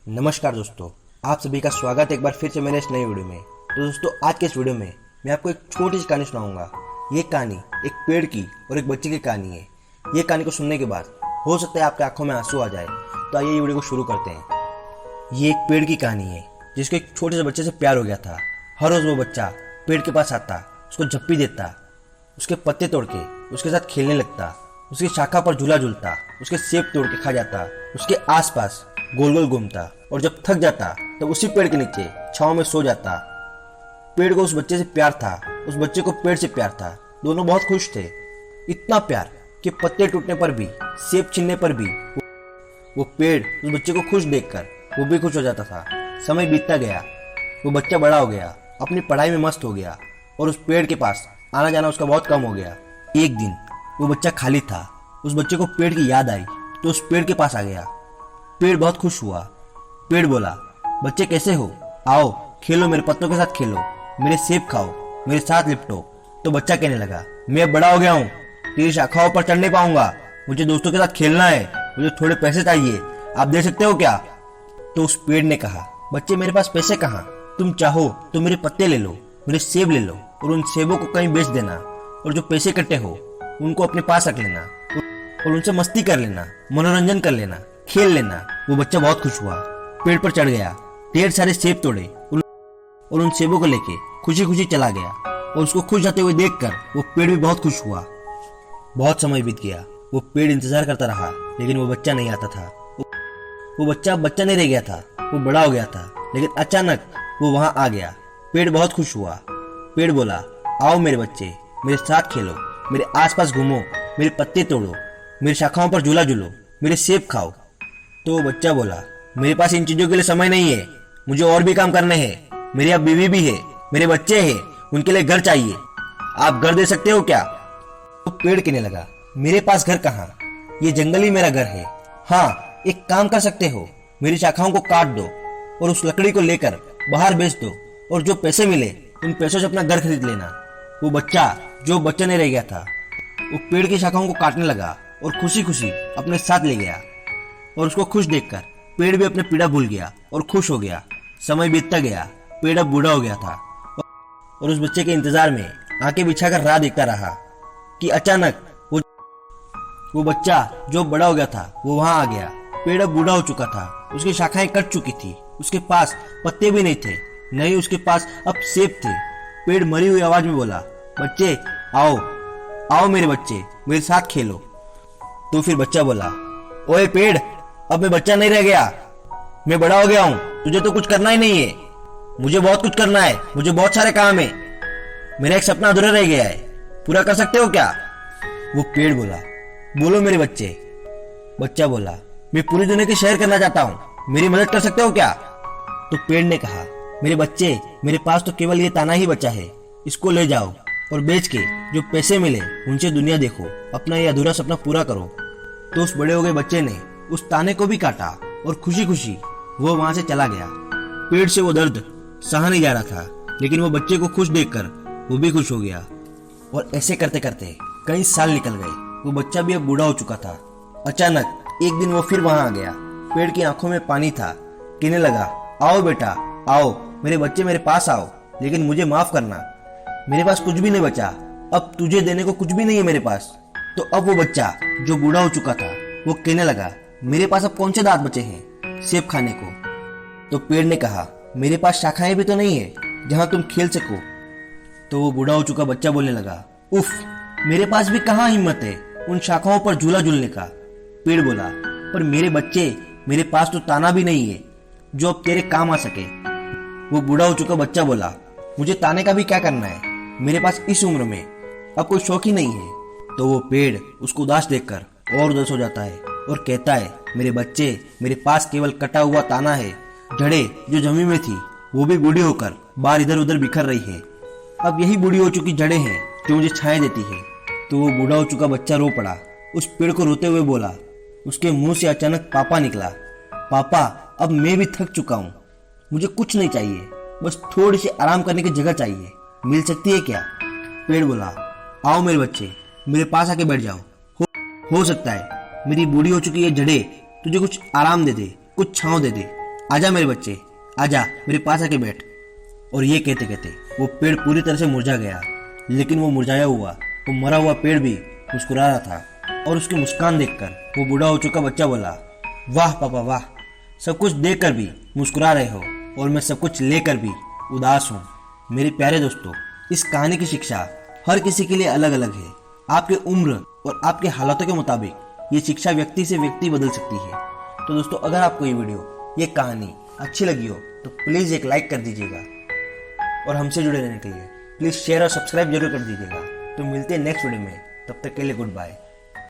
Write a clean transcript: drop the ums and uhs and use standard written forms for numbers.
नमस्कार दोस्तों, आप सभी का स्वागत है एक बार फिर से मेरे इस नई वीडियो में। तो दोस्तों, आज के इस वीडियो में मैं आपको एक छोटी सी कहानी सुनाऊंगा। ये कहानी एक पेड़ की और एक बच्चे की कहानी है। ये कहानी को सुनने के बाद हो सकता है आपकी आंखों में आंसू आ जाए। तो आइए ये वीडियो को शुरू करते हैं। ये एक पेड़ की कहानी है जिसको एक छोटे से बच्चे से प्यार हो गया था। हर रोज वो बच्चा पेड़ के पास आता, उसको झप्पी देता, उसके पत्ते तोड़ के उसके साथ खेलने लगता, उसकी शाखा पर झूला झूलता, उसके सेब तोड़ के खा जाता, उसके आसपास गोल गोल घूमता और जब थक जाता तब उसी पेड़ के नीचे छांव में सो जाता। पेड़ को उस बच्चे से प्यार था, उस बच्चे को पेड़ से प्यार था। दोनों बहुत खुश थे, इतना प्यार कि पत्ते टूटने पर भी, सेब छिलने पर भी वो पेड़ उस बच्चे को खुश देखकर वो भी खुश हो जाता था। समय बीतता गया, वो बच्चा बड़ा हो गया, अपनी पढ़ाई में मस्त हो गया और उस पेड़ के पास आना जाना उसका बहुत कम हो गया। एक दिन वो बच्चा खाली था, उस बच्चे को पेड़ की याद आई तो उस पेड़ के पास आ गया। पेड़ बहुत खुश हुआ। पेड़ बोला, बच्चे कैसे हो, आओ खेलो, मेरे पत्तों के साथ खेलो, मेरे सेब खाओ, मेरे साथ लिपटो। तो बच्चा कहने लगा, मैं अब बड़ा हो गया हूँ, तेरी शाखाओं पर चढ़ नहीं पाऊंगा, मुझे दोस्तों के साथ खेलना है, मुझे थोड़े पैसे चाहिए, आप दे सकते हो क्या? तो उस पेड़ ने कहा, बच्चे मेरे पास पैसे कहाँ, तुम चाहो तो मेरे पत्ते ले लो, मेरे सेब ले लो और उन सेबों को कहीं बेच देना और जो पैसे इकट्ठे हो उनको अपने पास रख लेना और उनसे मस्ती कर लेना, मनोरंजन कर लेना, खेल लेना। वो बच्चा बहुत खुश हुआ, पेड़ पर चढ़ गया, ढेर सारे सेब तोड़े और उन सेबों को लेके खुशी खुशी चला गया। और उसको खुश जाते हुए देखकर वो पेड़ भी बहुत खुश हुआ। बहुत समय बीत गया, वो पेड़ इंतजार करता रहा लेकिन वो बच्चा नहीं आता था। वो बच्चा अब बच्चा नहीं रह गया था, वो बड़ा हो गया था। लेकिन अचानक वो वहां आ गया। पेड़ बहुत खुश हुआ। पेड़ बोला, आओ मेरे बच्चे, मेरे साथ खेलो, मेरे आसपास घूमो, मेरे पत्ते तोड़ो, मेरी शाखाओं पर झूला झूलो, मेरे सेब खाओ। तो वो बच्चा बोला, मेरे पास इन चीजों के लिए समय नहीं है, मुझे और भी काम करने हैं, मेरी अब बीवी भी है, मेरे बच्चे हैं, उनके लिए घर चाहिए, आप घर दे सकते हो क्या? तो पेड़ कहने लगा, मेरे पास घर कहाँ, ये जंगल ही मेरा घर है। हाँ, एक काम कर सकते हो, मेरी शाखाओं को काट दो और उस लकड़ी को लेकर बाहर बेच दो और जो पैसे मिले उन पैसों से अपना घर खरीद लेना। वो बच्चा जो बच्चा नहीं रह गया था, वो पेड़ की शाखाओं को काटने लगा और खुशी खुशी अपने साथ ले गया। और उसको खुश देखकर पेड़ भी अपने पीड़ा भूल गया और खुश हो गया। समय बीतता गया, पेड़ अब बूढ़ा हो गया था और उस बच्चे के इंतजार में आंखें बिछाकर राह देखता रहा कि अचानक वो बच्चा जो बड़ा हो गया था वो वहां आ गया। पेड़ अब बूढ़ा हो चुका था, उसकी शाखाएं कट चुकी थी, उसके पास पत्ते भी नहीं थे, नहीं उसके पास अब सेब थे। पेड़ मरी हुई आवाज में बोला, बच्चे आओ, आओ मेरे बच्चे, मेरे साथ खेलो। तो फिर बच्चा बोला, ओए पेड़, अब मैं बच्चा नहीं रह गया, मैं बड़ा हो गया हूं, तुझे तो कुछ करना ही नहीं है, मुझे बहुत कुछ करना है, मुझे बहुत सारे काम है, मेरा एक सपना अधूरा रह गया है, पूरा कर सकते हो क्या? वो पेड़ बोला, बोलो मेरे बच्चे। बच्चा बोला, मैं पूरी दुनिया की सैर करना चाहता हूँ, मेरी मदद कर सकते हो क्या? तो पेड़ ने कहा, मेरे बच्चे, मेरे पास तो केवल ये ताना ही बचा है, इसको ले जाओ और बेच के जो पैसे मिले उनसे दुनिया देखो, अपना ये अधूरा सपना पूरा करो। तो उस बड़े हो गए बच्चे ने उस ताने को भी काटा और खुशी खुशी वो वहां से चला गया। पेड़ से वो दर्द सहा नहीं जा रहा था, लेकिन वो बच्चे को खुश देखकर वो भी खुश हो गया। और ऐसे करते करते कई साल निकल गए, वो बच्चा भी अब बूढ़ा हो चुका था। अचानक एक दिन वो फिर वहां आ गया। पेड़ की आंखों में पानी था, कहने लगा, आओ बेटा, आओ मेरे बच्चे, मेरे पास आओ, लेकिन मुझे माफ करना, मेरे पास कुछ भी नहीं बचा, अब तुझे देने को कुछ भी नहीं है मेरे पास। तो अब वो बच्चा जो बूढ़ा हो चुका था वो कहने लगा, मेरे पास अब कौन से दांत बचे हैं सेब खाने को? तो पेड़ ने कहा, मेरे पास शाखाएं भी तो नहीं है जहां तुम खेल सको। तो वो बूढ़ा हो चुका बच्चा बोलने लगा, उफ, मेरे पास भी कहाँ हिम्मत है उन शाखाओं पर झूला झूलने का। पेड़ बोला, पर मेरे बच्चे, मेरे पास तो ताना भी नहीं है जो अब तेरे काम आ सके। वो बूढ़ा हो चुका बच्चा बोला, मुझे ताने का भी क्या करना है, मेरे पास इस उम्र में अब कोई शौक ही नहीं है। तो वो पेड़ उसको उदास देखकर और उदास हो जाता है और कहता है, मेरे बच्चे, मेरे पास केवल कटा हुआ ताना है, जड़ें जो जमीन में थी वो भी बूढ़ी होकर बाहर इधर उधर बिखर रही है, अब यही बूढ़ी हो चुकी जड़ें हैं जो मुझे छाया देती है। तो वो बूढ़ा हो चुका बच्चा रो पड़ा, उस पेड़ को रोते हुए बोला। उसके मुंह से अचानक पापा निकला, पापा अब मैं भी थक चुका हूँ, मुझे कुछ नहीं चाहिए, बस थोड़ी सी आराम करने की जगह चाहिए, मिल सकती है क्या? पेड़ बोला, आओ मेरे बच्चे, मेरे पास आके बैठ जाओ, हो सकता है मेरी बूढ़ी हो चुकी ये जड़ें तुझे कुछ आराम दे दे, कुछ छांव दे दे, आजा मेरे बच्चे, आजा मेरे पास आके बैठ। और ये कहते कहते वो पेड़ पूरी तरह से मुरझा गया, लेकिन वो मुरझाया हुआ, वो मरा हुआ पेड़ भी मुस्कुरा रहा था। और उसकी मुस्कान देखकर वो बूढ़ा हो चुका बच्चा बोला, वाह पापा वाह, सब कुछ देखकर भी मुस्कुरा रहे हो और मैं सब कुछ लेकर भी उदास हूँ। मेरे प्यारे दोस्तों, इस कहानी की शिक्षा हर किसी के लिए अलग अलग है। आपके उम्र और आपके हालातों के मुताबिक ये शिक्षा व्यक्ति से व्यक्ति बदल सकती है। तो दोस्तों, अगर आपको ये वीडियो, ये कहानी अच्छी लगी हो तो प्लीज़ एक लाइक कर दीजिएगा और हमसे जुड़े रहने के लिए प्लीज़ शेयर और सब्सक्राइब जरूर कर दीजिएगा। तो मिलते हैं नेक्स्ट वीडियो में, तब तक के लिए गुड बाय।